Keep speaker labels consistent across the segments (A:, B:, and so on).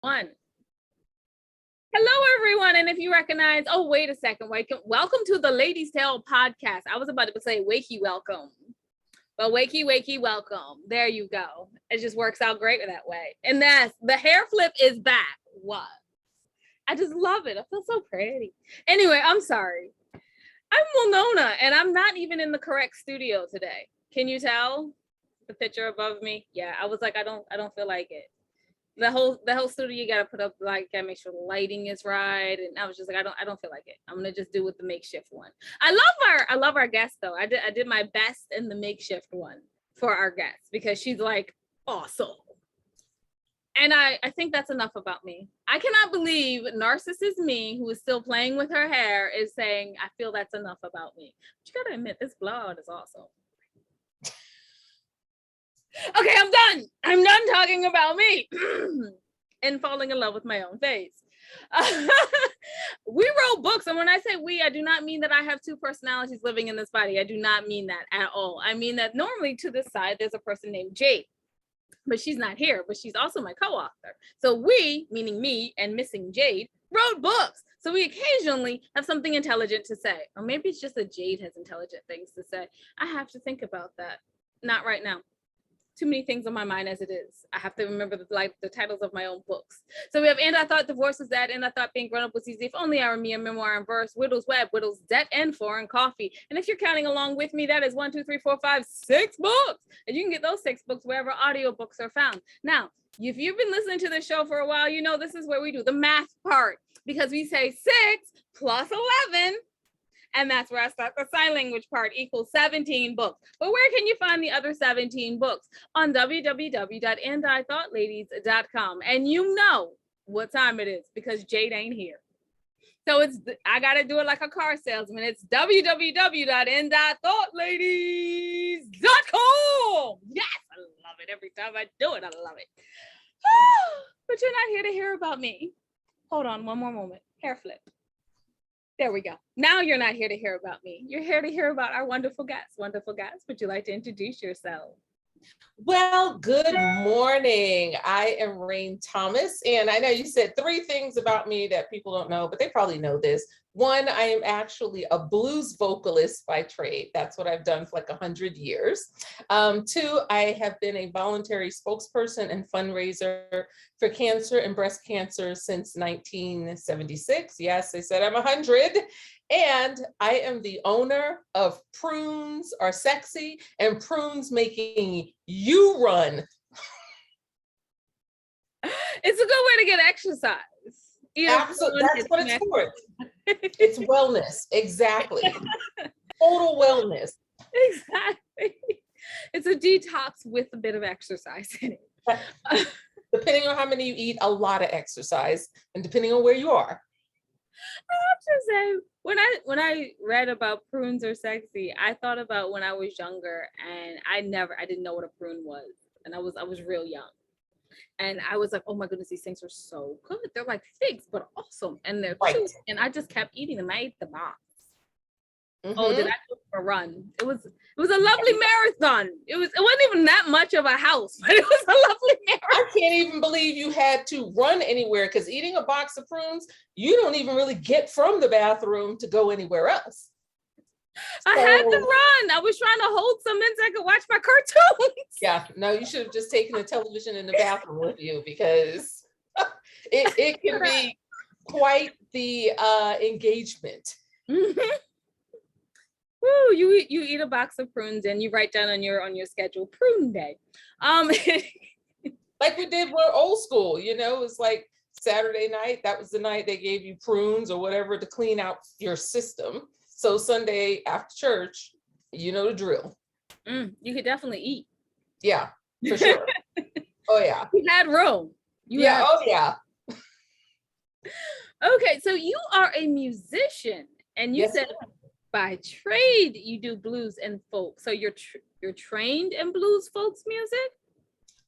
A: One. Hello, everyone. And if you recognize, oh, wait a second. Welcome to the Ladies Tale podcast. I was about to say wakey welcome, but wakey welcome. There you go. It just works out great that way. And that's the hair flip is back. What? I just love it. I feel so pretty. Anyway, I'm sorry. I'm Winona, and I'm not even in the correct studio today. Can you tell the picture above me? Yeah, I was like, I don't feel like it. The whole studio, you gotta put up, like, gotta make sure the lighting is right, and I was just like, I don't feel like it. I'm gonna just do with the makeshift one. I love our guest though. I did my best in the makeshift one for our guest because she's like awesome, and I think that's enough about me. I cannot believe narcissist me, who is still playing with her hair, is saying I feel that's enough about me. But you gotta admit, this blonde is awesome. Okay, I'm done talking about me and falling in love with my own face. We wrote books, and when I say we, I do not mean that I have two personalities living in this body. I do not mean that at all. I mean that normally to this side, there's a person named Jade, but she's not here, but she's also my co-author. So we, meaning me and missing Jade, wrote books. So we occasionally have something intelligent to say, or maybe it's just that Jade has intelligent things to say. I have to think about that. Not right now. Too many things on my mind as it is. I have to remember the titles of my own books. So we have And I Thought Divorce Was That, And I Thought Being Grown Up Was Easy, If Only I Were Me, A Memoir in Verse, Widow's Web, Widow's Debt, and Foreign Coffee. And if you're counting along with me, that is 1, 2, 3, 4, 5, 6 books. And you can get those 6 books wherever audiobooks are found. Now, if you've been listening to the show for a while, you know this is where we do the math part, because we say 6 plus 11. And that's where I start. The sign language part equals 17 books. But where can you find the other 17 books? On www.andithoughtLadies.com. And you know what time it is because Jade ain't here. So I got to do it like a car salesman. It's www.andithoughtLadies.com. Yes, I love it. Every time I do it, I love it. But you're not here to hear about me. Hold on one more moment. Hair flip. There we go. Now you're not here to hear about me. You're here to hear about our wonderful guests. Wonderful guests, would you like to introduce yourself?
B: Well, good morning. I am Rhayne Thomas, and I know you said 3 things about me that people don't know, but they probably know this. 1, I am actually a blues vocalist by trade. That's what I've done for like 100 years. 2, I have been a voluntary spokesperson and fundraiser for cancer and breast cancer since 1976. Yes, I said I'm 100. And I am the owner of Prunes Are Sexy and Prunes Making You Run.
A: It's a good way to get exercise.
B: Absolutely, that's what it's for. It's wellness, exactly. Total wellness.
A: Exactly. It's a detox with a bit of exercise in it.
B: Depending on how many you eat, a lot of exercise, and depending on where you are.
A: I have to say, when I read about Prunes Are Sexy, I thought about when I was younger, and I didn't know what a prune was, and I was real young, and I was like, oh my goodness, these things are so good. They're like figs, but awesome, and they're cute, and I just kept eating them. I ate the box. Mm-hmm. Oh, did I go for a run? It was a lovely marathon. It wasn't even that much of a house, but it was a lovely marathon.
B: I can't even believe you had to run anywhere, because eating a box of prunes, you don't even really get from the bathroom to go anywhere else.
A: I had to run. I was trying to hold some in so I could watch my cartoons.
B: Yeah, no, you should have just taken the television in the bathroom with you, because it can be quite the engagement.
A: Mm-hmm. Woo, you eat a box of prunes and you write down on your schedule Prune Day.
B: Like we did, we're old school, you know, it's like Saturday night, that was the night they gave you prunes or whatever to clean out your system. So Sunday after church, you know the drill.
A: You could definitely eat.
B: Yeah, for sure. Oh yeah.
A: You had room.
B: Yeah.
A: Okay, so you are a musician, and you said by trade you do blues and folk. So you're trained in blues folks music?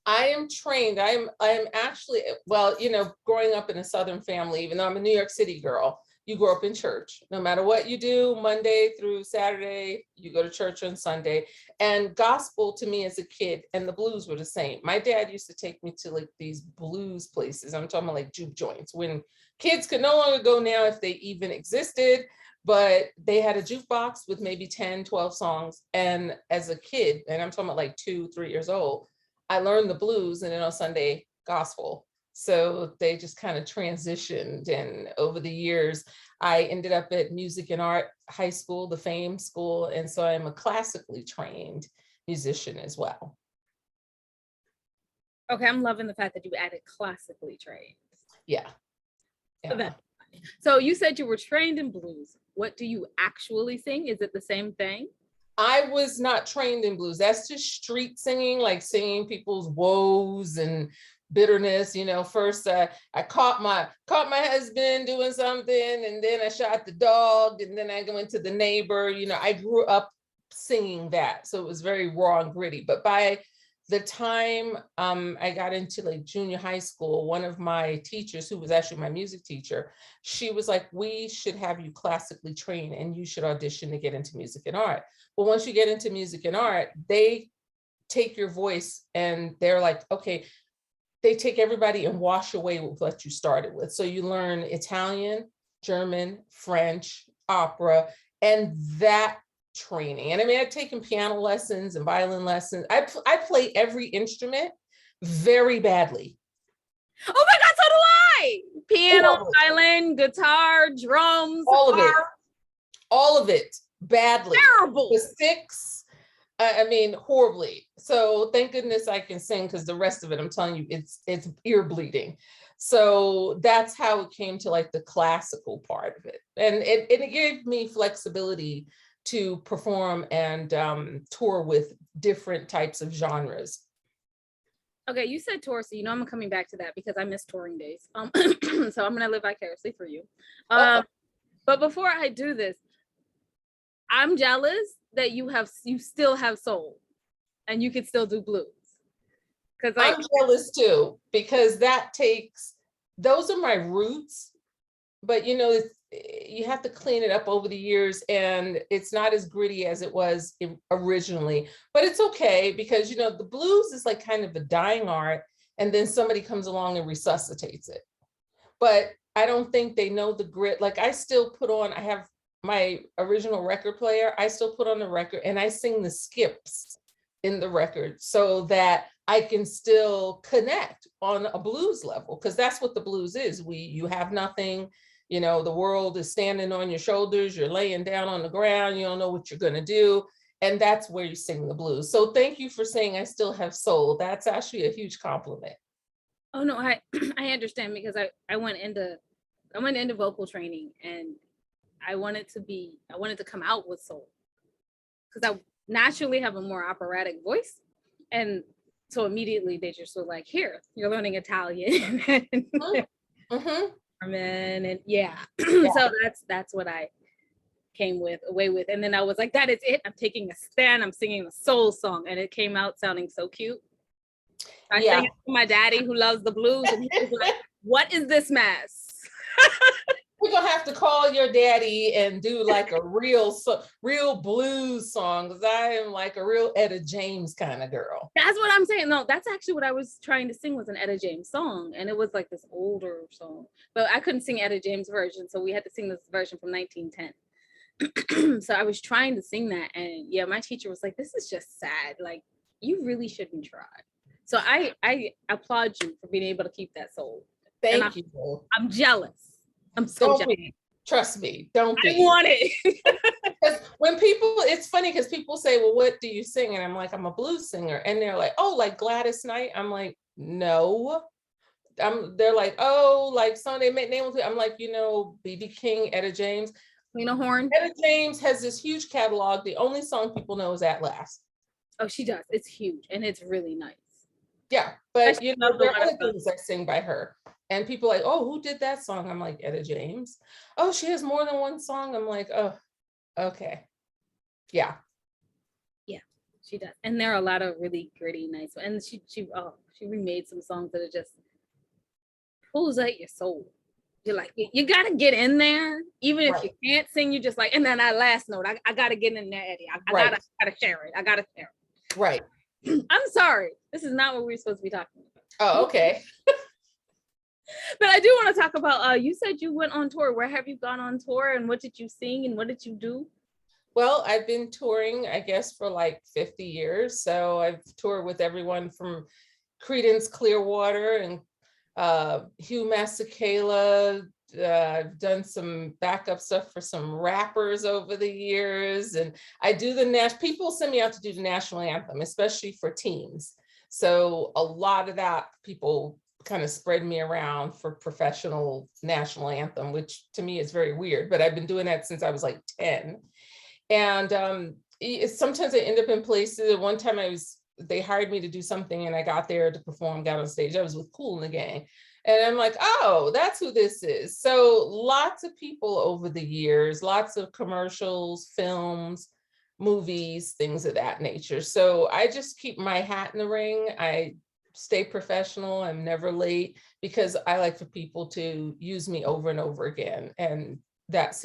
B: I am trained. I am actually, well, you know, growing up in a Southern family, even though I'm a New York City girl, you grow up in church. No matter what you do, Monday through Saturday, you go to church on Sunday. And gospel to me as a kid and the blues were the same. My dad used to take me to like these blues places. I'm talking about like juke joints when kids could no longer go now if they even existed, but they had a jukebox with maybe 10, 12 songs. And as a kid, and I'm talking about like 2, 3 years old, I learned the blues and then on Sunday gospel. So they just kind of transitioned. And over the years, I ended up at Music and Art High School, the Fame School. And so I'm a classically trained musician as well.
A: Okay, I'm loving the fact that you added classically trained.
B: Yeah. Yeah.
A: So you said you were trained in blues. What do you actually sing? Is it the same thing?
B: I was not trained in blues. That's just street singing, like singing people's woes and bitterness. You know, first I caught my husband doing something, and then I shot the dog, and then I went to the neighbor. You know, I grew up singing that, so it was very raw and gritty. But by the time I got into like junior high school, one of my teachers, who was actually my music teacher, she was like, we should have you classically trained and you should audition to get into music and art. But once you get into music and art, they take your voice and they're like, okay, they take everybody and wash away with what you started with. So you learn Italian, German, French, opera, and that training. And I mean, I've taken piano lessons and violin lessons. I play every instrument very badly.
A: Oh my God, so do I. Piano, violin, guitar, drums,
B: all of it badly.
A: Terrible.
B: The six, I mean, horribly. So thank goodness I can sing, because the rest of it, I'm telling you, it's ear bleeding. So that's how it came to like the classical part of it. And it gave me flexibility to perform and tour with different types of genres.
A: Okay, you said tour, so you know I'm coming back to that because I miss touring days. So I'm gonna live vicariously for you. But before I do this, I'm jealous that you still have soul and you can still do blues. Because like,
B: I'm jealous too, because those are my roots, but you know, you have to clean it up over the years, and it's not as gritty as it was originally, but it's okay, because you know, the blues is like kind of a dying art, and then somebody comes along and resuscitates it. But I don't think they know the grit. Like I still put on, I have my original record player, I still put on the record and I sing the skips in the record so that I can still connect on a blues level, because that's what the blues is. You have nothing. You know, the world is standing on your shoulders, you're laying down on the ground, you don't know what you're going to do. And that's where you sing the blues. So thank you for saying I still have soul. That's actually a huge compliment.
A: Oh no, I understand, because I went into vocal training and I wanted to come out with soul, because I naturally have a more operatic voice. And so immediately they just were like, here, you're learning Italian.
B: Mm-hmm.
A: And yeah. So that's what I came away with. And then I was like, that is it. I'm taking a stand. I'm singing a soul song. And it came out sounding so cute. I sang it to my daddy, who loves the blues, and he was like, what is this mess?
B: We're gonna have to call your daddy and do like a real blues song, because I am like a real Etta James kind of girl.
A: That's what I'm saying. No, that's actually what I was trying to sing, was an Etta James song, and it was like this older song, but I couldn't sing Etta James version, so we had to sing this version from 1910. So I was trying to sing that, and yeah, my teacher was like, "This is just sad. Like, you really shouldn't try." So I applaud you for being able to keep that soul.
B: Thank you.
A: I'm jealous. I'm so jealous.
B: Trust me, don't be.
A: I want it.
B: When people, it's funny because people say, well, what do you sing? And I'm like, I'm a blues singer. And they're like, oh, like Gladys Knight? I'm like, no. They're like, oh, like Sunday name. I'm like, you know, B.B. King, Etta James.
A: Lena Horne.
B: Etta James has this huge catalog. The only song people know is At Last.
A: Oh, she does. It's huge and it's really nice.
B: Yeah, but you know, there are other things I sing by her. And people are like, oh, who did that song? I'm like, Etta James. Oh, she has more than one song. I'm like, oh, okay. Yeah.
A: Yeah, she does. And there are a lot of really gritty, nice ones. And she remade some songs that are just pulls out your soul. You're like, you gotta get in there, even if you
B: Right.
A: can't sing. You just like, and then that last note, I gotta get in there, Eddie. I
B: Right.
A: gotta share it. I gotta share
B: Right.
A: it. I'm sorry, this is not what we're supposed to be talking about.
B: Oh, okay.
A: But I do want to talk about. You said you went on tour. Where have you gone on tour, and what did you sing, and what did you do?
B: Well, I've been touring, I guess, for like 50 years. So I've toured with everyone from Creedence Clearwater and Hugh Masekela. I've done some backup stuff for some rappers over the years. And I do people send me out to do the national anthem, especially for teams. So a lot of that people kind of spread me around for professional national anthem, which to me is very weird, but I've been doing that since I was like 10. And sometimes I end up in places. One time they hired me to do something and I got there to perform, got on stage. I was with Kool and the Gang. And I'm like, oh, that's who this is. So lots of people over the years, lots of commercials, films, movies, things of that nature. So I just keep my hat in the ring. I stay professional. I'm never late because I like for people to use me over and over again. And that's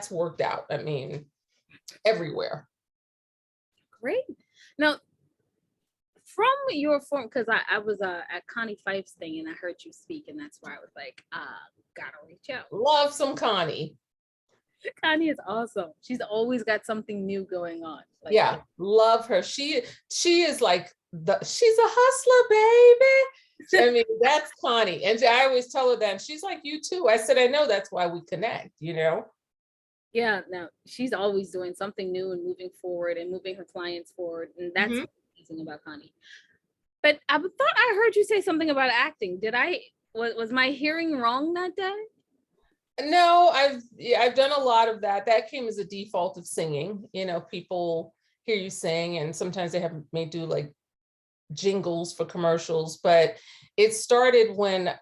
B: worked out. I mean, everywhere.
A: Great. Now, from your form, because I was at Connie Fife's thing and I heard you speak, and that's why I was like, gotta reach out.
B: Love some Connie.
A: Connie is awesome. She's always got something new going on.
B: Like, yeah, love her. She is like she's a hustler, baby. I mean, that's Connie. And I always tell her that. And she's like, you too. I said, I know, that's why we connect, you know?
A: Yeah, no, she's always doing something new and moving forward and moving her clients forward. And that's amazing about Connie. But I thought I heard you say something about acting. Was my hearing wrong that day?
B: No, I've done a lot of that. That came as a default of singing. You know, people hear you sing and sometimes they have me do like jingles for commercials, but it started when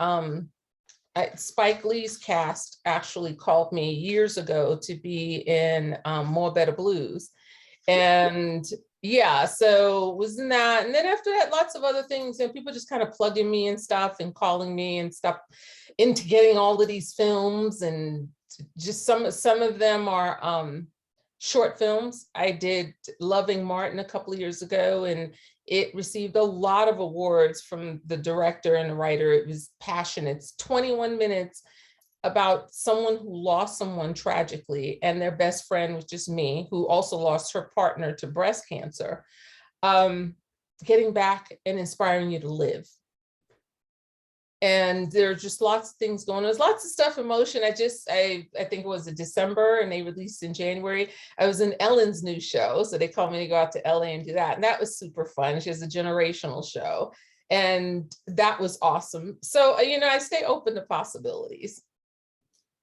B: Spike Lee's cast actually called me years ago to be in More Better Blues. And yeah, so was in that. And then after that, lots of other things and people just kind of plugging me and stuff and calling me and stuff into getting all of these films. And just some of them are short films. I did Loving Martin a couple of years ago, and it received a lot of awards from the director and the writer. It was passionate. It's 21 minutes about someone who lost someone tragically, and their best friend was just me, who also lost her partner to breast cancer, getting back and inspiring you to live. And there are just lots of things going on. There's lots of stuff in motion. I think it was in December and they released in January. I was in Ellen's new show. So they called me to go out to LA and do that. And that was super fun. She has a generational show. And that was awesome. So, you know, I stay open to possibilities.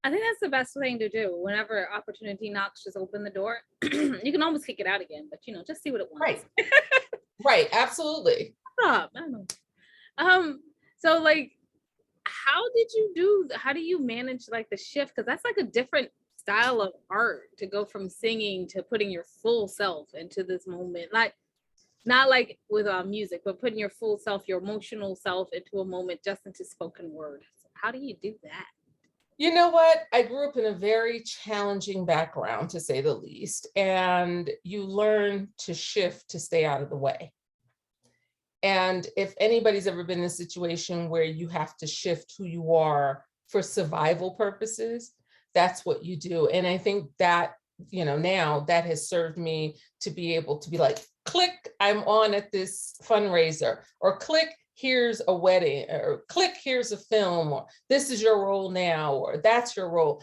A: I think that's the best thing to do. Whenever opportunity knocks, just open the door. You can almoys kick it out again, but you know, just see what it wants.
B: Right. Right. Absolutely.
A: I don't know. So like, how do you manage like the shift? Because that's like a different style of art to go from singing to putting your full self into this moment. Like, not like with music, but putting your full self, your emotional self into a moment just into spoken word. So how do you do that?
B: You know what? I grew up in a very challenging background, to say the least, and you learn to shift to stay out of the way. And if anybody's ever been in a situation where you have to shift who you are for survival purposes, that's what you do. And I think that, you know, now that has served me to be able to be like, click, I'm on at this fundraiser, or click, here's a wedding, or click, here's a film, or this is your role now, or that's your role.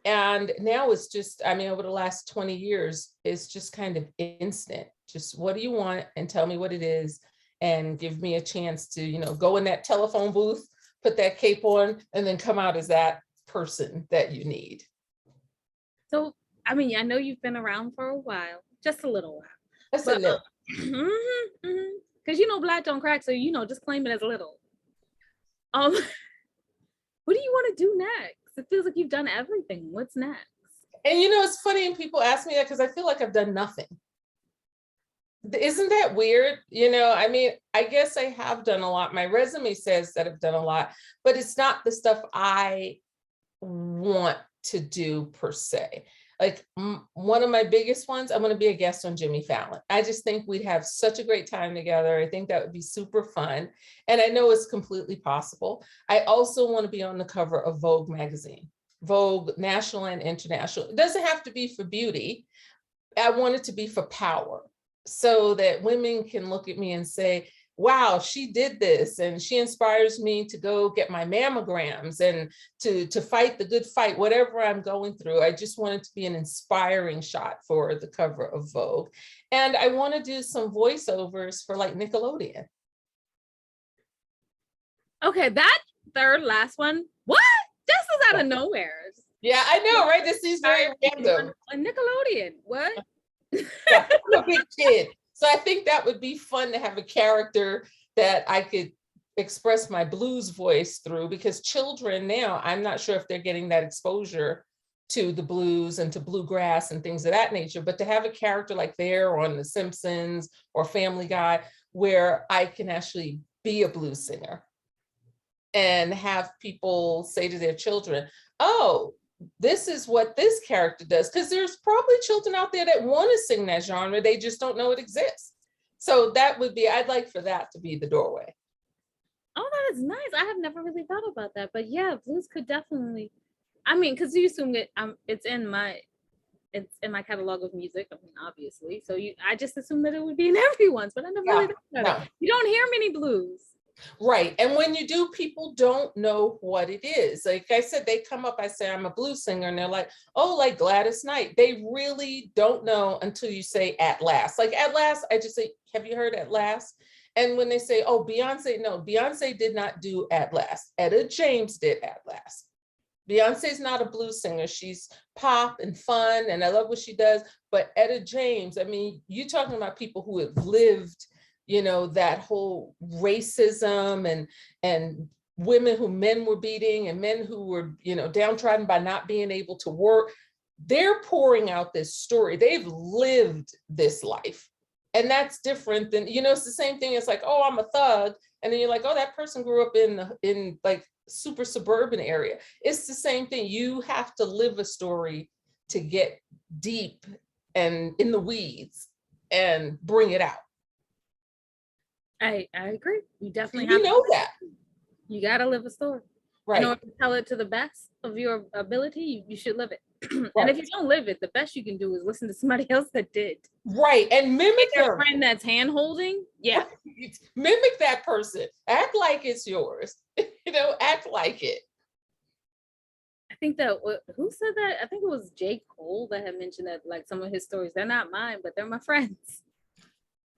B: And now it's just, I mean, over the last 20 years, it's just kind of instant. Just what do you want and tell me what it is, and give me a chance to, you know, go in that telephone booth, put that cape on, and then come out as that person that you need.
A: So, I mean, I know you've been around for a while, just a little while.
B: Just a little.
A: Because you know, Black don't crack, so you know, just claim it as a little. What do you want to do next? It feels like you've done everything. What's next?
B: And you know, it's funny, and people ask me that because I feel like I've done nothing. Isn't that weird? You know, I mean, I guess I have done a lot. My resume says that I've done a lot, but it's not the stuff I want to do per se. Like one of my biggest ones, I'm going to be a guest on Jimmy Fallon. I just think we'd have such a great time together. I think that would be super fun. And I know it's completely possible. I also want to be on the cover of Vogue magazine, Vogue national and international. It doesn't have to be for beauty. I want it to be for power, so that women can look at me and say, wow, she did this, and she inspires me to go get my mammograms and to fight the good fight, whatever I'm going through. I just want it to be an inspiring shot for the cover of Vogue. And I want to do some voiceovers for like Nickelodeon.
A: Okay, that third last one, what? This is out of nowhere.
B: Yeah, I know, right? This is very random.
A: A Nickelodeon, what?
B: Yeah, I'm a big kid. So I think that would be fun to have a character that I could express my blues voice through, because children now, I'm not sure if they're getting that exposure to the blues and to bluegrass and things of that nature, but to have a character like there on The Simpsons or Family Guy, where I can actually be a blues singer and have people say to their children, oh, this is what this character does, because there's probably children out there that want to sing that genre, they just don't know it exists. So that would be, I'd like for that to be the doorway.
A: Oh, that is nice. I have never really thought about that, but yeah, blues could definitely, I mean, because you assume that it's in my catalog of music, I mean, obviously, so I just assumed that it would be in everyone's, but I never really thought about it. You don't hear many blues.
B: Right. And when you do, people don't know what it is. Like I said, they come up, I say, I'm a blues singer, and they're like, oh, like Gladys Knight. They really don't know until you say At Last. Like At Last, I just say, have you heard At Last? And when they say, oh, Beyonce, no, Beyonce did not do At Last. Etta James did At Last. Beyonce's not a blues singer. She's pop and fun, and I love what she does. But Etta James, I mean, you're talking about people who have lived, you know, that whole racism and women who men were beating and men who were, you know, downtrodden by not being able to work. They're pouring out this story. They've lived this life. And that's different than, you know, it's the same thing. It's like, oh, I'm a thug. And then you're like, oh, that person grew up in like super suburban area. It's the same thing. You have to live a story to get deep and in the weeds and bring it out.
A: I agree. You definitely
B: have to that.
A: You got to live a story.
B: Right.
A: In order to tell it to the best of your ability, you should live it.
B: Right.
A: And if you don't live it, the best you can do is listen to somebody else that did.
B: Right. And mimic
A: your friend that's hand holding. Yeah.
B: Mimic that person. Act like it's yours. You know, act like it.
A: I think that, who said that? I think it was J. Cole that had mentioned that, like, some of his stories, they're not mine, but they're my friends.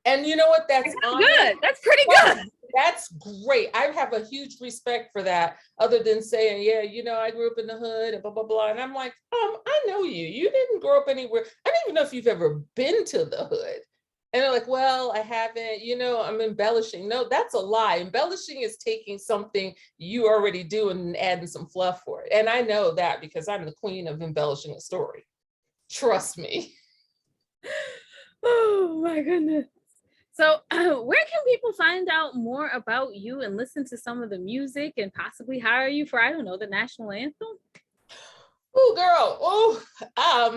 B: And you know what? That's
A: good. That's pretty good.
B: That's great. I have a huge respect for that, other than saying, yeah, you know, I grew up in the hood and blah, blah, blah. And I'm like, I know you. You didn't grow up anywhere. I don't even know if you've ever been to the hood. And they're like, well, I haven't, you know, I'm embellishing. No, that's a lie. Embellishing is taking something you already do and adding some fluff for it. And I know that because I'm the queen of embellishing a story. Trust me.
A: Oh my goodness. So where can people find out more about you and listen to some of the music and possibly hire you for, I don't know, the national anthem?
B: Oh, girl. Oh,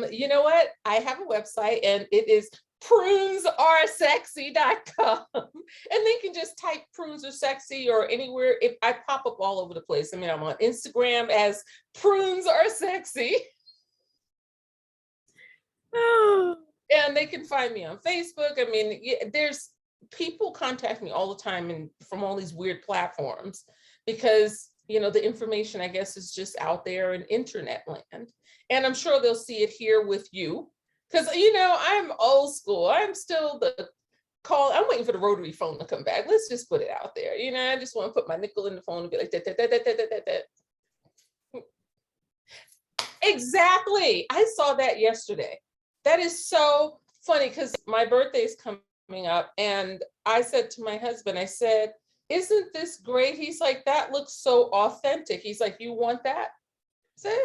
B: you know what? I have a website, and it is prunesaresexy.com. And they can just type Prunes are sexy or anywhere. If I pop up all over the place. I mean, I'm on Instagram as Prunes are sexy.
A: Oh.
B: And they can find me on Facebook. I mean, there's people contact me all the time and from all these weird platforms because, you know, the information, I guess, is just out there in internet land. And I'm sure they'll see it here with you because, you know, I'm old school. I'm still I'm waiting for the rotary phone to come back. Let's just put it out there. You know, I just want to put my nickel in the phone and be like, that. Exactly. I saw that yesterday. That is so funny because my birthday is coming up, and I said to my husband, I said, isn't this great? He's like, that looks so authentic. He's like, you want that? I said,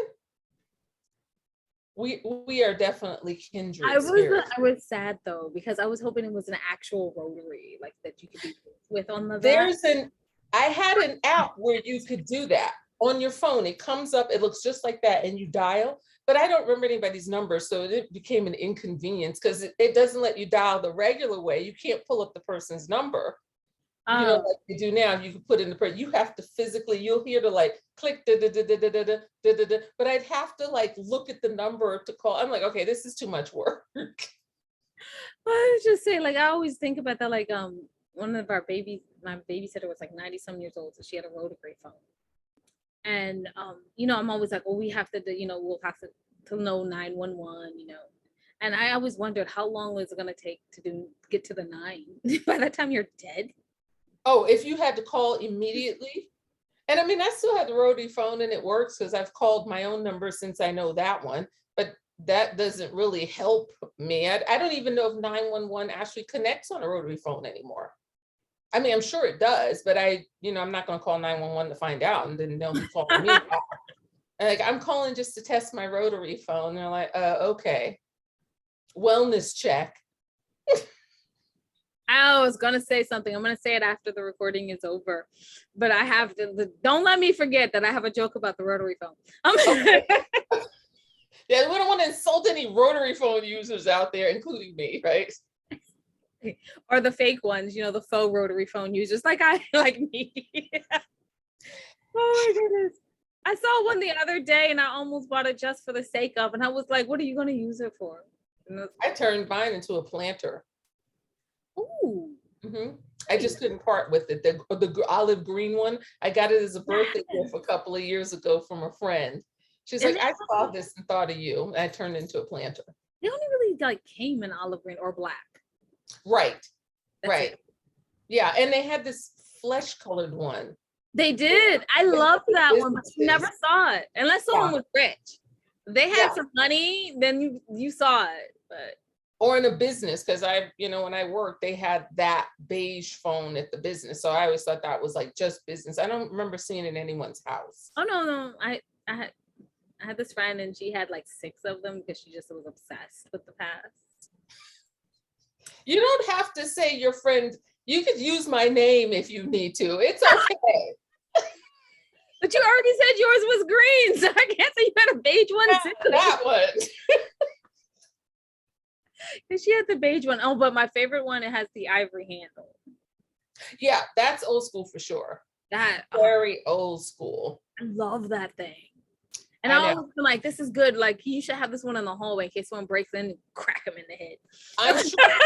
B: we are definitely kindred spirits.
A: I was sad though, because I was hoping it was an actual rotary, like that you could be with on the
B: I had an app where you could do that. on your phone. It comes up, it looks just like that, and you dial. But I don't remember anybody's number, so it became an inconvenience because it doesn't let you dial the regular way. You can't pull up the person's number. Like you do now, you can put in the you have to physically, you'll hear the like click, da, da, da, da, da, da, da, da, da, but I'd have to like look at the number to call. I'm like, okay, this is too much work.
A: Well, I was just saying, like, I always think about that, like, one of our babies, my babysitter was like 90 some years old, so she had a rotary phone. And, I'm always like, well, we have to, we'll have to know 911, and I always wondered how long was it going to take to get to the 9 by the time you're dead.
B: Oh, if you had to call immediately. And I mean, I still have the rotary phone and it works because I've called my own number since I know that one, but that doesn't really help me. I don't even know if 911 actually connects on a rotary phone anymore. I mean, I'm sure it does, but I'm not going to call 911 to find out and then they'll be calling me back. Like, I'm calling just to test my rotary phone. And they're like, okay. Wellness check.
A: I was going to say something. I'm going to say it after the recording is over, but I have to, don't let me forget that I have a joke about the rotary phone.
B: Okay. Yeah, we don't want to insult any rotary phone users out there, including me, right?
A: Or the fake ones, the faux rotary phone users like me. Oh my goodness. I saw one the other day and I almost bought it just for the sake of, and I was like, what are you going to use it for?
B: I turned mine into a planter.
A: Ooh.
B: Mm-hmm. I just couldn't part with it. The olive green one, I got it as a birthday gift a couple of years ago from a friend. She's like, I saw this and thought of you. And I turned into a planter.
A: They only really like came in olive green or black.
B: Right.
A: That's
B: right.
A: It.
B: Yeah. And they had this flesh colored one.
A: They did. I loved that one, but you never saw it unless someone was rich. They had some money, then you saw it, but.
B: Or in a business, because when I worked, they had that beige phone at the business. So I always thought that was like just business. I don't remember seeing it in anyone's house.
A: Oh no. I had this friend and she had like 6 of them because she just was obsessed with the past.
B: You don't have to say your friend, you could use my name if you need to. It's okay.
A: But you already said yours was green, so I can't say you had a beige one too.
B: That one.
A: Because she had the beige one. Oh, but my favorite one, it has the ivory handle.
B: Yeah, that's old school for sure.
A: That
B: very old school.
A: I love that thing. And I always feel like this is good. Like you should have this one in the hallway in case someone breaks in and crack them in the head.
B: I'm sure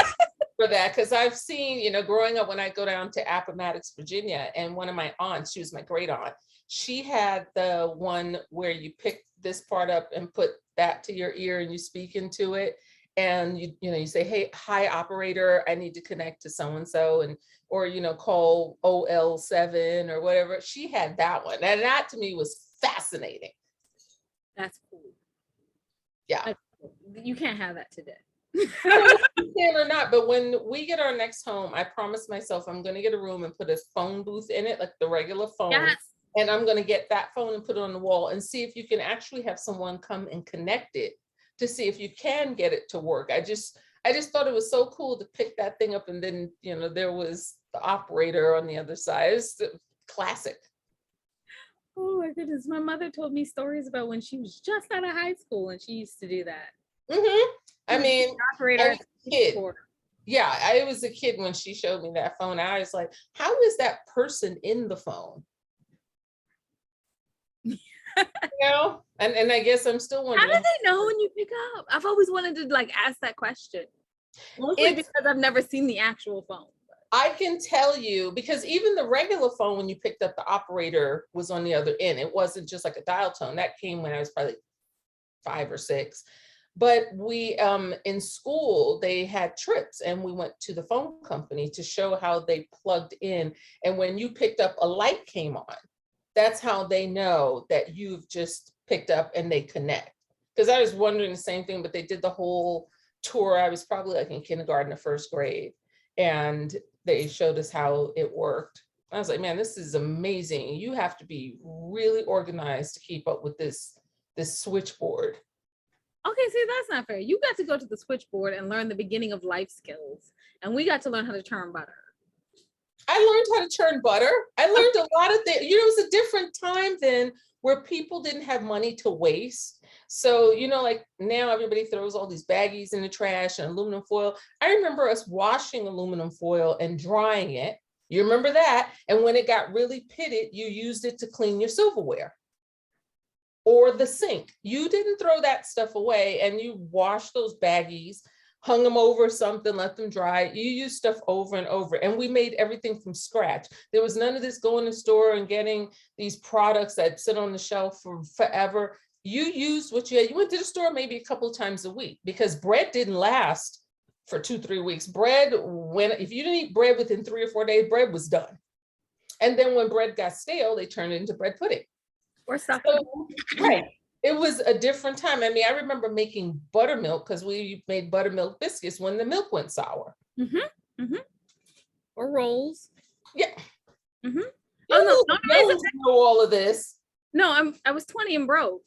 B: for that because I've seen, growing up when I go down to Appomattox, Virginia, and one of my aunts, she was my great aunt. She had the one where you pick this part up and put that to your ear and you speak into it. And you say, hey, hi operator, I need to connect to so-and-so or call OL7 or whatever. She had that one. And that to me was fascinating.
A: That's cool.
B: Yeah.
A: You can't have that today.
B: I don't know if you can or not, but when we get our next home, I promised myself I'm going to get a room and put a phone booth in it, like the regular phone.
A: Yes.
B: And I'm going to get that phone and put it on the wall and see if you can actually have someone come and connect it to see if you can get it to work. I just thought it was so cool to pick that thing up and then, there was the operator on the other side. It's classic.
A: Oh my goodness. My mother told me stories about when she was just out of high school and she used to do that.
B: Mm-hmm. I mean,
A: operator
B: I was a kid. Yeah, I was a kid when she showed me that phone. I was like, how is that person in the phone? And I guess I'm still wondering.
A: How do they know when you pick up? I've always wanted to ask that question. Mostly because I've never seen the actual phone.
B: I can tell you because even the regular phone, when you picked up, the operator was on the other end. It wasn't just like a dial tone. That came when I was probably 5 or 6. But we, in school, they had trips and we went to the phone company to show how they plugged in. And when you picked up, a light came on. That's how they know that you've just picked up and they connect. Because I was wondering the same thing, but they did the whole tour. I was probably like in kindergarten or 1st grade. And they showed us how it worked. I was like, man, this is amazing. You have to be really organized to keep up with this switchboard.
A: Okay, see, that's not fair. You got to go to the switchboard and learn the beginning of life skills. And we got to learn how to turn butter.
B: I learned how to churn butter. I learned a lot of things. You know, it was a different time then where people didn't have money to waste. So, you know, like now everybody throws all these baggies in the trash and aluminum foil. I remember us washing aluminum foil and drying it. You remember that? And when it got really pitted, you used it to clean your silverware or the sink. You didn't throw that stuff away, and you washed those baggies, hung them over something, let them dry. You use stuff over and over. And we made everything from scratch. There was none of this going to the store and getting these products that sit on the shelf for forever. You used what you had. You went to the store maybe a couple of times a week, because bread didn't last for 2-3 weeks. Bread, if you didn't eat bread within 3 or 4 days, bread was done. And then when bread got stale, they turned it into bread pudding.
A: Or stuff.
B: So, right. It was a different time. I mean, I remember making buttermilk, because we made buttermilk biscuits when the milk went sour.
A: Or rolls.
B: Yeah.
A: Oh no,
B: you know all of this.
A: No, I was 20 and broke.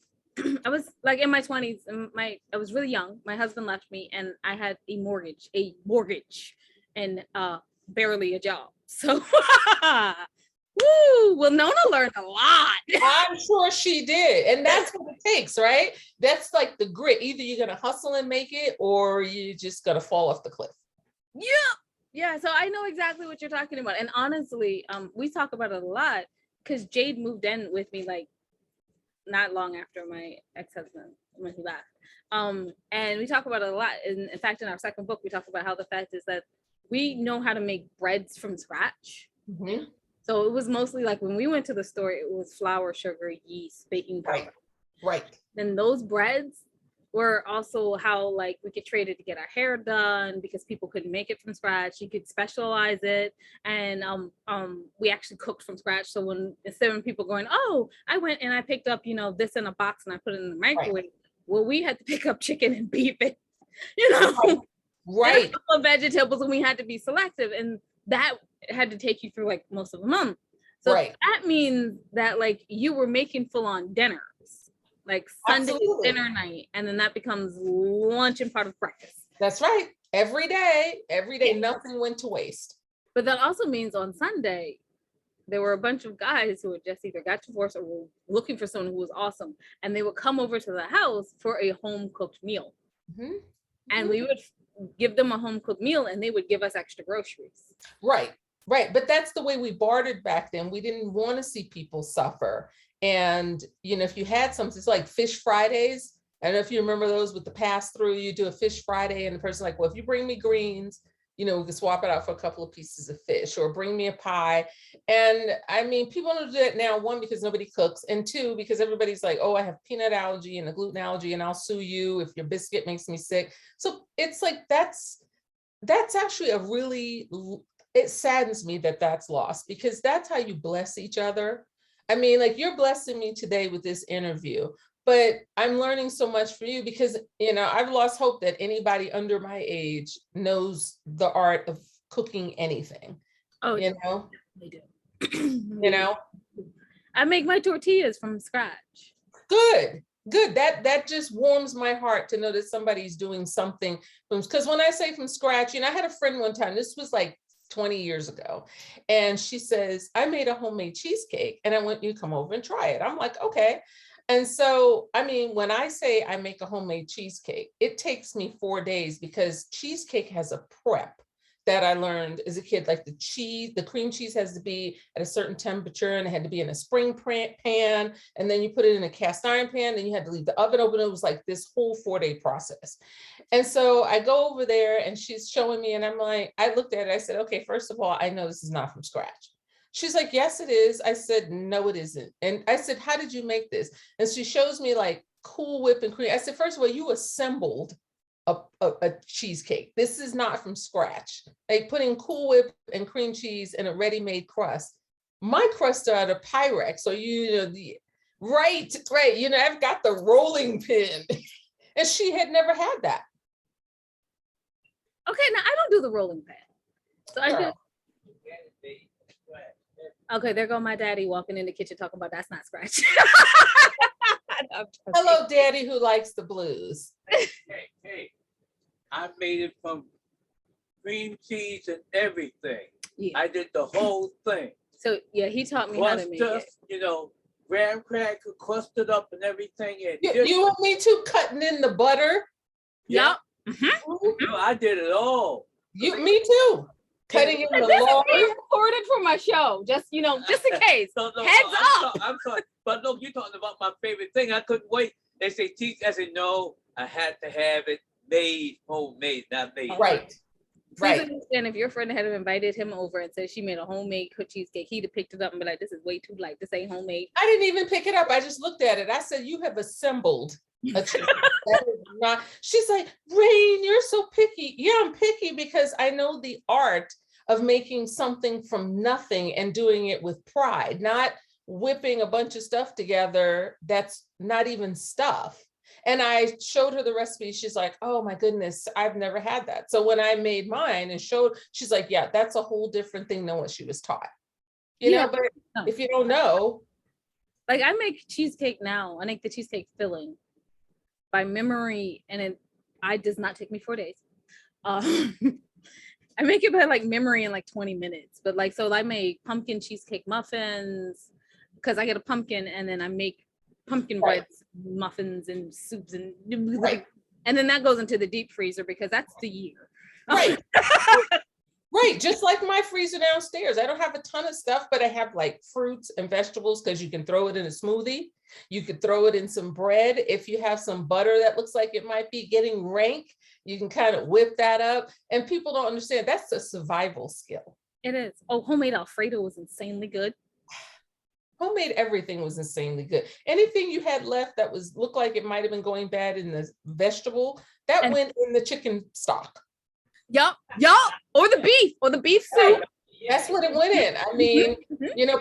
A: I was like in my 20s, and I was really young. My husband left me, and I had a mortgage, and barely a job. So, woo! Well, Nona learned a lot.
B: I'm sure she did, and that's what it takes, right? That's like the grit. Either you're gonna hustle and make it, or you're just gonna fall off the cliff.
A: Yeah. So I know exactly what you're talking about, and honestly, we talk about it a lot because Jade moved in with me like not long after my ex-husband, when he left. And we talk about it a lot. In fact, in our second book, we talk about how the fact is that we know how to make breads from scratch. So it was mostly like when we went to the store, it was flour, sugar, yeast, baking powder.
B: Right.
A: Then those breads were also how like we could trade it to get our hair done, because people couldn't make it from scratch. You could specialize it, and we actually cooked from scratch. So when instead of people going, oh, I went and I picked up, you know, this in a box and I put it in the microwave. Well, we had to pick up chicken and beef it, you know, right. And a couple of vegetables, and we had to be selective, and that had to take you through like most of the month. So that means that like you were making full-on dinners, like Sunday dinner night, and then that becomes lunch and part of breakfast.
B: That's right. Every day, nothing went to waste.
A: But that also means on Sunday, there were a bunch of guys who had just either got divorced or were looking for someone who was awesome, and they would come over to the house for a home-cooked meal. And we would give them a home-cooked meal, and they would give us extra groceries. Right. But that's the way we bartered back then. We didn't want to see people suffer. And, you know, if you had something, it's like Fish Fridays. I don't know if you remember those with the pass-through. You do a Fish Friday, and the person's like, well, if you bring me greens, you know, we can swap it out for a couple of pieces of fish, or bring me a pie. And I mean, people don't do that now, one, because nobody cooks, and two, because everybody's like, oh, I have peanut allergy and a gluten allergy, and I'll sue you if your biscuit makes me sick. So it's like, that's actually a really, it saddens me that that's lost, because that's how you bless each other. I mean, like, you're blessing me today with this interview, but I'm learning so much from you, because, you know, I've lost hope that anybody under my age knows the art of cooking anything. Oh, you know, they do. You know, I make my tortillas from scratch.
B: Good. That just warms my heart to know that somebody's doing something from, because when I say from scratch, you know, I had a friend one time, this was like 20 years ago, and she says, I made a homemade cheesecake, and I want you to come over and try it. I'm like, okay. And so, I mean, when I say I make a homemade cheesecake, it takes me 4 days, because cheesecake has a prep that I learned as a kid. Like the cream cheese has to be at a certain temperature, and it had to be in a spring pan, and then you put it in a cast iron pan, and you had to leave the oven open. It was like this whole 4-day process. And so I go over there, and she's showing me, and I'm like, I looked at it, I said, okay, first of all, I know this is not from scratch. She's like, yes, it is. I said, no, it isn't. And I said, how did you make this? And she shows me like Cool Whip and cream. I said, first of all, you assembled a cheesecake. This is not from scratch. Like putting Cool Whip and cream cheese in a ready-made crust. My crusts are out of Pyrex. So, you know, right. You know, I've got the rolling pin. And she had never had that.
A: Okay, now I don't do the rolling pin. So I do. Okay, there go my daddy walking in the kitchen talking about that's not scratch.
B: Hello, daddy who likes the blues.
C: Hey, I made it from cream cheese and everything.
A: Yeah.
C: I did the whole thing.
A: So yeah, he taught me how to make it.
C: You know, graham cracker, crusted up and everything. And
B: You want me to cutting in the butter?
C: yeah,
A: Yep.
C: no, I did it all.
B: Me too. Cutting in the lard.
A: Recorded for my show, just in case.
C: No,
A: Heads up.
C: I'm sorry, but look, you're talking about my favorite thing. I couldn't wait. They say cheese. I said no. I had to have it made, homemade, not made.
B: Right.
A: Please understand, if your friend had invited him over and said she made a homemade cheesecake, he'd have picked it up and be like, "This is way too light. This ain't homemade."
B: I didn't even pick it up. I just looked at it. I said, "You have assembled a cheesecake." That is not. She's like, "Rhayne, you're so picky." Yeah, I'm picky because I know the art of making something from nothing and doing it with pride, not whipping a bunch of stuff together that's not even stuff. And I showed her the recipe. She's like, "Oh my goodness, I've never had that." So when I made mine and showed, she's like, "Yeah, that's a whole different thing than what she was taught." You know, but if you don't know.
A: Like I make cheesecake now. I make the cheesecake filling by memory, and it does not take me 4 days. I make it by like memory in like 20 minutes. But like, so I make pumpkin cheesecake muffins because I get a pumpkin and then I make pumpkin breads, muffins and soups and and then that goes into the deep freezer because that's the year.
B: Right. Right. Just like my freezer downstairs. I don't have a ton of stuff, but I have like fruits and vegetables because you can throw it in a smoothie. You could throw it in some bread. If you have some butter that looks like it might be getting rank, you can kind of whip that up. And people don't understand that's a survival skill.
A: It is. Oh, homemade Alfredo was insanely good.
B: Homemade everything was insanely good. Anything you had left that looked like it might have been going bad in the vegetable, that went in the chicken stock.
A: Yup. Or the beef soup.
B: That's what it went in. I mean,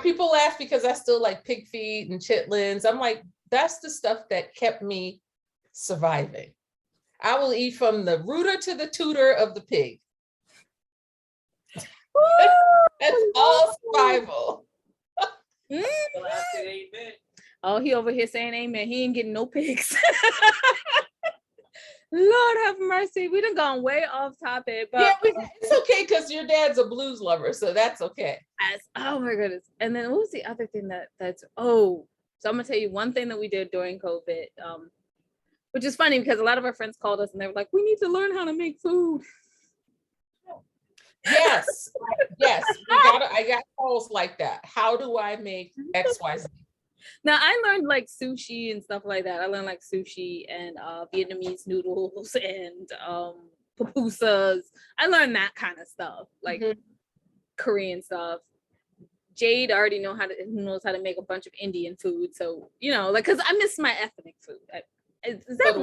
B: people laugh because I still like pig feet and chitlins. I'm like, that's the stuff that kept me surviving. I will eat from the rooter to the tutor of the pig. That's all survival.
A: Oh, he over here saying amen. He ain't getting no pigs. Lord have mercy. We done gone way off topic, but
B: it's okay because your dad's a blues lover, so that's okay.
A: Oh my goodness. And then what was the other thing so I'm gonna tell you one thing that we did during COVID, which is funny because a lot of our friends called us and they were like, "We need to learn how to make food."
B: Yes. I got calls like that. How do I make XYZ?
A: Now I learned like sushi and stuff like that. I learned like sushi and Vietnamese noodles and pupusas. I learned that kind of stuff, like Korean stuff. Jade already knows how to make a bunch of Indian food. So, because I miss my ethnic food. Is that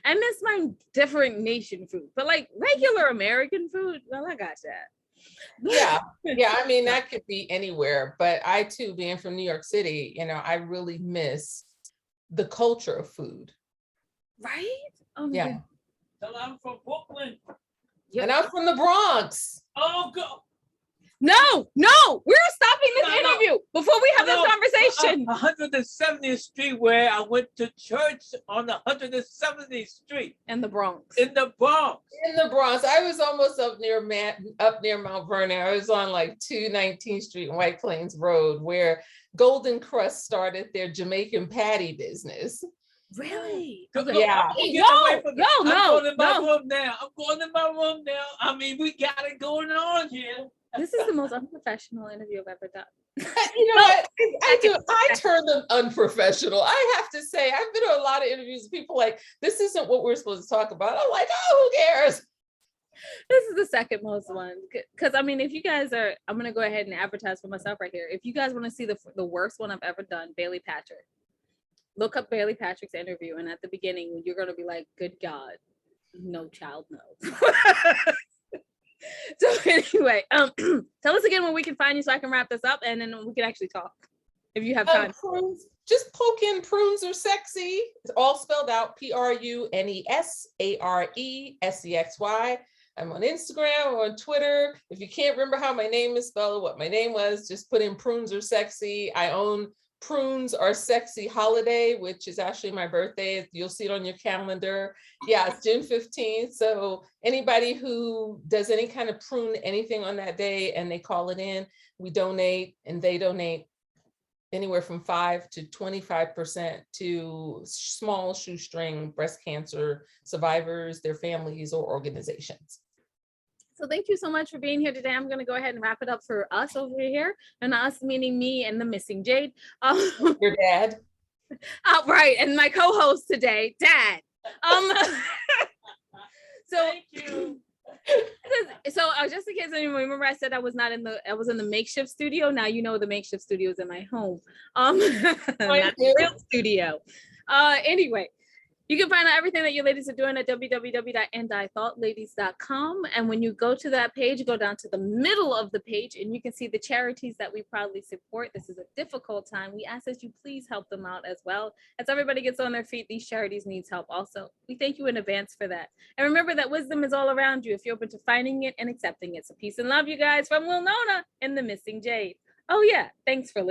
A: I miss my different nation food, but like regular American food, well, I got that.
B: Yeah. I mean, that could be anywhere, but I too, being from New York City, I really miss the culture of food.
A: Right?
C: Oh, yeah. So I'm from Brooklyn.
B: Yep. And I'm from the Bronx.
C: Oh, go.
A: No, we're stopping this interview before we have this conversation.
C: 170th Street, where I went to church on the 170th Street.
A: In the Bronx.
C: In the Bronx.
B: I was almost up near Mount Vernon. I was on like 219th Street and White Plains Road, where Golden Crust started their Jamaican patty business.
A: Really?
B: Yeah.
C: I'm going in my room now. I mean, we got it going on here.
A: This is the most unprofessional interview I've ever done.
B: You know what? I turn them unprofessional. I have to say, I've been to a lot of interviews with people like, this isn't what we're supposed to talk about. I'm like, oh, who cares?
A: This is the second most one. Because, I mean, if you guys are, I'm going to go ahead and advertise for myself right here. If you guys want to see the worst one I've ever done, Bailey Patrick. Look up Bailey Patrick's interview. And at the beginning, you're going to be like, good God, no child knows. So anyway, tell us again where we can find you so I can wrap this up and then we can actually talk if you have time.
B: Prunes, just poke in Prunes Are Sexy. It's all spelled out PruneSaresexy. I'm on Instagram or on Twitter. If you can't remember how my name is spelled or what my name was, just put in Prunes Are Sexy. I own Prunes Are Sexy holiday, which is actually my birthday. You'll see it on your calendar. Yeah, it's June 15th. So anybody who does any kind of prune anything on that day and they call it in, we donate, and they donate anywhere from 5 to 25% to small shoestring breast cancer survivors, their families, or organizations.
A: So thank you so much for being here today. I'm going to go ahead and wrap it up for us over here, and us meaning me and the missing Jade.
B: Your dad.
A: Right, and my co-host today, Dad. So
C: Thank you.
A: So just in case anyone remember, I said I was in the makeshift studio. Now you know the makeshift studio is in my home. Not the real studio. Anyway, you can find out everything that you ladies are doing at www.andithoughtLadies.com. And when you go to that page, go down to the middle of the page and you can see the charities that we proudly support. This is a difficult time. We ask that you please help them out as well. As everybody gets on their feet, these charities need help also. We thank you in advance for that. And remember that wisdom is all around you if you're open to finding it and accepting it. So peace and love, you guys, from Winona and the missing Jade. Oh yeah, thanks for listening.